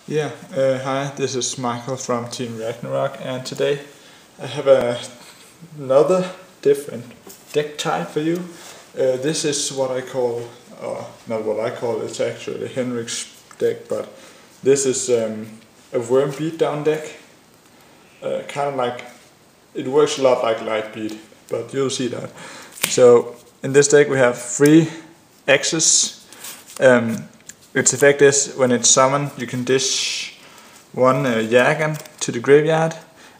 Yeah, hi, this is Michael from Team Ragnarok, and today I have another different deck type for you. This is what I call, not what I call, it's actually Henrik's deck, but this is a worm beatdown deck. Kind of like, it works a lot like light beat, but you'll see that. So in this deck we have 3 X's. Its effect is when it's summoned, you can dish 1 Jagan to the graveyard,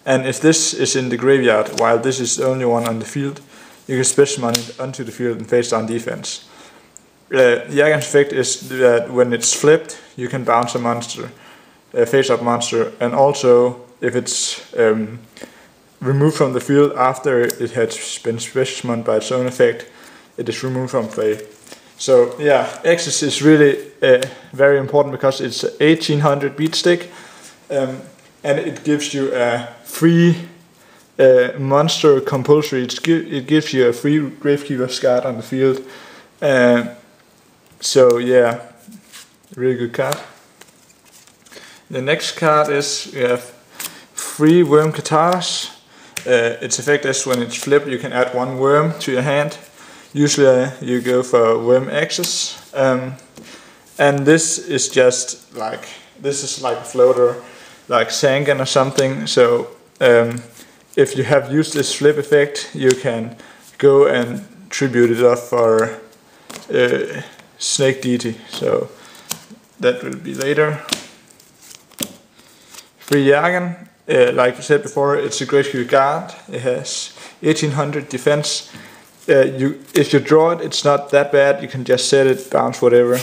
and if this is in the graveyard while this is the only one on the field, you can special summon it onto the field and face down defense. Jagan's effect is that when it's flipped, you can bounce a monster, a face-up monster, and also if it's removed from the field after it has been special summoned by its own effect, it is removed from play. So yeah, X's is really very important because it's 1800 beat stick, and it gives you a free monster compulsory. It gives you a free Gravekeeper's Guard on the field. So yeah, really good card. The next card is we have 3 Worm Katars. Its effect is when it's flipped, you can add 1 worm to your hand. Usually you go for worm X's, and this is just like, this is like a floater, like Sangan or something. So if you have used this flip effect, you can go and tribute it off for Snake Deity. So that will be later. 3 Jagan, like I said before, it's a Gravekeeper's Guard. It has 1800 defense. If you draw it, it's not that bad. You can just set it, bounce whatever.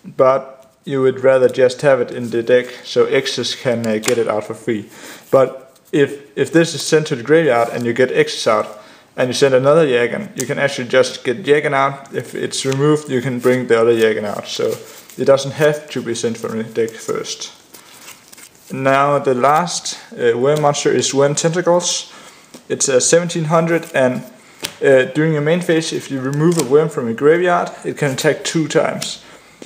But you would rather just have it in the deck so X's can get it out for free. But if this is sent to the graveyard and you get X's out and you send another Jagan, you can actually just get Jagan out. If it's removed, you can bring the other Jagan out. So it doesn't have to be sent from the deck first. Now the last worm monster is Worm Tentacles. It's 1700, and during your main phase, if you remove a worm from a graveyard, it can attack 2 times.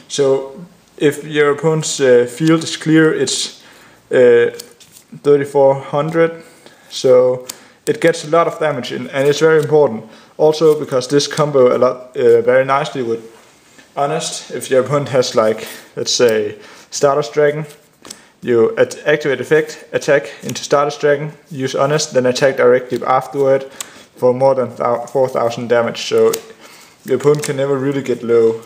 So if your opponent's field is clear, it's 3400. So it gets a lot of damage in, and it's very important. Also because this combo very nicely with Honest. If your opponent has, like, let's say Stardust Dragon, you activate effect, attack into Stardust Dragon, use Honest, then attack directly afterward for more than 4000 damage. So the opponent can never really get low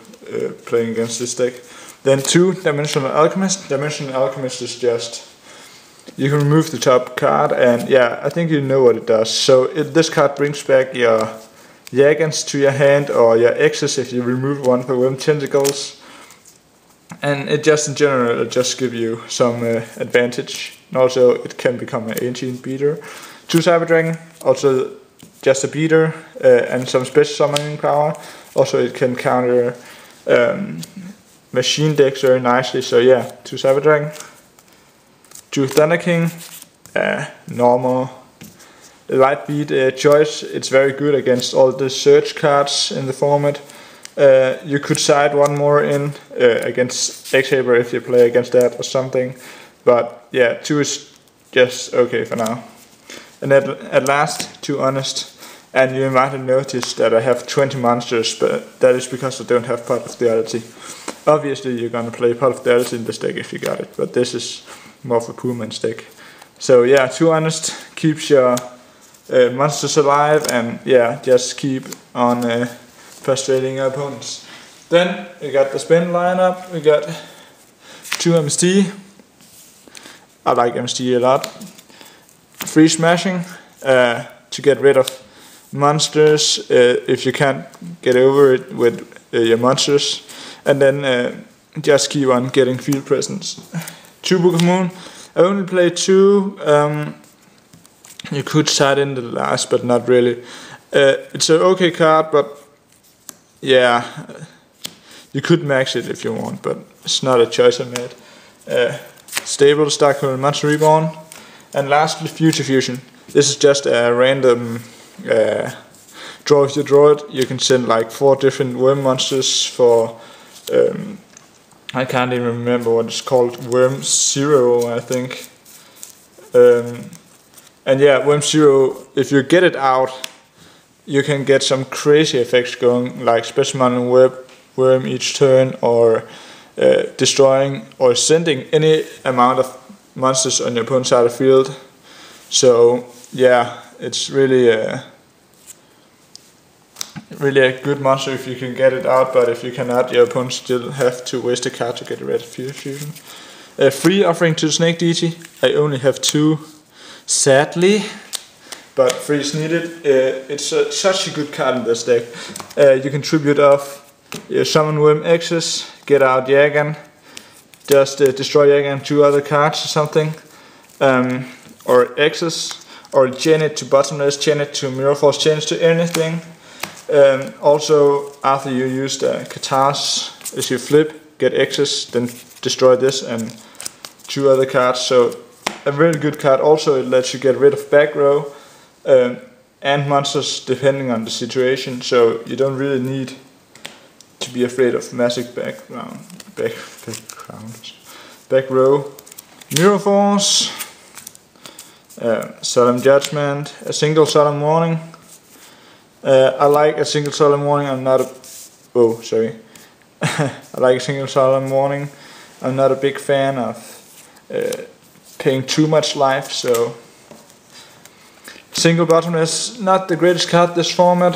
playing against this deck. Then 2 Dimensional Alchemist. Dimensional Alchemist is just, you can remove the top card, and yeah, I think you know what it does. So this card brings back your Jagans to your hand, or your X's if you remove 1 for Worm Tentacles. And it just in general just give you some advantage. And also it can become an ancient beater. 2 Cyber Dragon, also just a beater, and some special summoning power. Also it can counter machine decks very nicely. So yeah, 2 Cyber Dragon. 2 Thunder King, normal light beat choice. It's very good against all the search cards in the format. You could side 1 more in against X-Haber if you play against that or something. But yeah, 2 is just okay for now. And at last, 2 Honest. And you might have noticed that I have 20 monsters, but that is because I don't have Pot of Fidelity. Obviously you're gonna play Pot of Fidelity in this deck if you got it, but this is more of a poor man's deck. So yeah, 2 Honest keeps your monsters alive, and yeah, just keep on frustrating your opponents. Then we got the spin lineup. We got 2 MST. I like MST a lot. 3 Smashing to get rid of monsters if you can't get over it with your monsters, and then just keep on getting field presence. 2 Book of Moon. I only play 2. You could side in the last, but not really. It's an okay card, but yeah, you could max it if you want, but it's not a choice I made. Stable, Stockholm Monster Reborn. And lastly, Future Fusion. This is just a random draw. If you draw it, you can send like 4 different worm monsters for I can't even remember what it's called, Worm Zero, I think. And yeah, Worm Zero, if you get it out, you can get some crazy effects going, like Special Mountain Worm each turn, or destroying or sending any amount of monsters on your opponent's side of the field. So yeah, it's really a good monster if you can get it out, but if you cannot, your opponent still have to waste a card to get rid of fusion. Free offering to the Snake Deity. I only have 2, sadly, but free is needed. It's such a good card in this deck. You can tribute off Summon Worm X's, get out Yagan, just destroy Yagan and 2 other cards or something, or X's, or chain it to Bottomless, chain it to Mirror Force, chain it to anything. Also, after you use the Katars, as you flip, get X's, then destroy this and 2 other cards. So a really good card. Also, it lets you get rid of back row and monsters depending on the situation. So you don't really need to be afraid of massive back row. Mirror Force, Solemn Judgment, a single Solemn Warning. I like a single Solemn Warning. I'm not a I like a single Solemn Warning. I'm not a big fan of paying too much life, so single Bottomless, not the greatest card this format.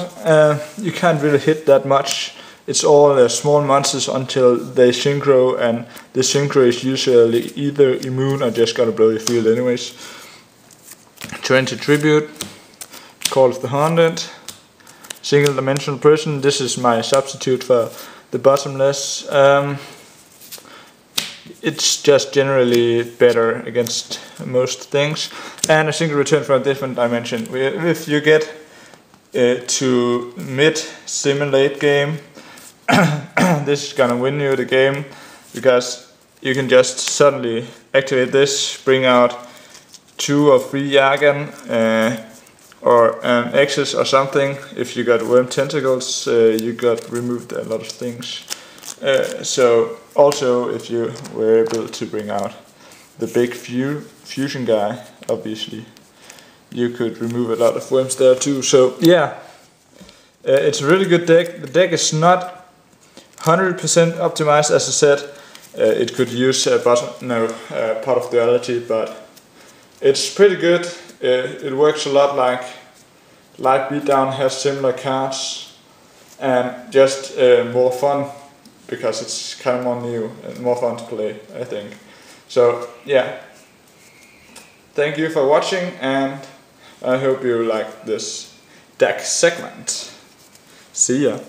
You can't really hit that much. It's all small monsters until they synchro, and the synchro is usually either immune or just gonna blow your field anyways. 20 Tribute, Call of the Haunted, Single Dimensional Prison. This is my substitute for the Bottomless. It's just generally better against most things. And a single return from a different dimension. If you get to mid, simulate game, this is gonna win you the game, because you can just suddenly activate this, bring out 2 or 3 Yagan, or an X's or something. If you got Worm Tentacles, you got removed a lot of things. So also, if you were able to bring out the big fusion guy, obviously, you could remove a lot of worms there too. So yeah, it's a really good deck. The deck is not 100% optimized, as I said. It could use Pot of Duality, but it's pretty good. It works a lot like Beatdown, has similar cards, and just more fun, because it's kind of more new and more fun to play, I think. So yeah, thank you for watching, and I hope you like this deck segment. See ya.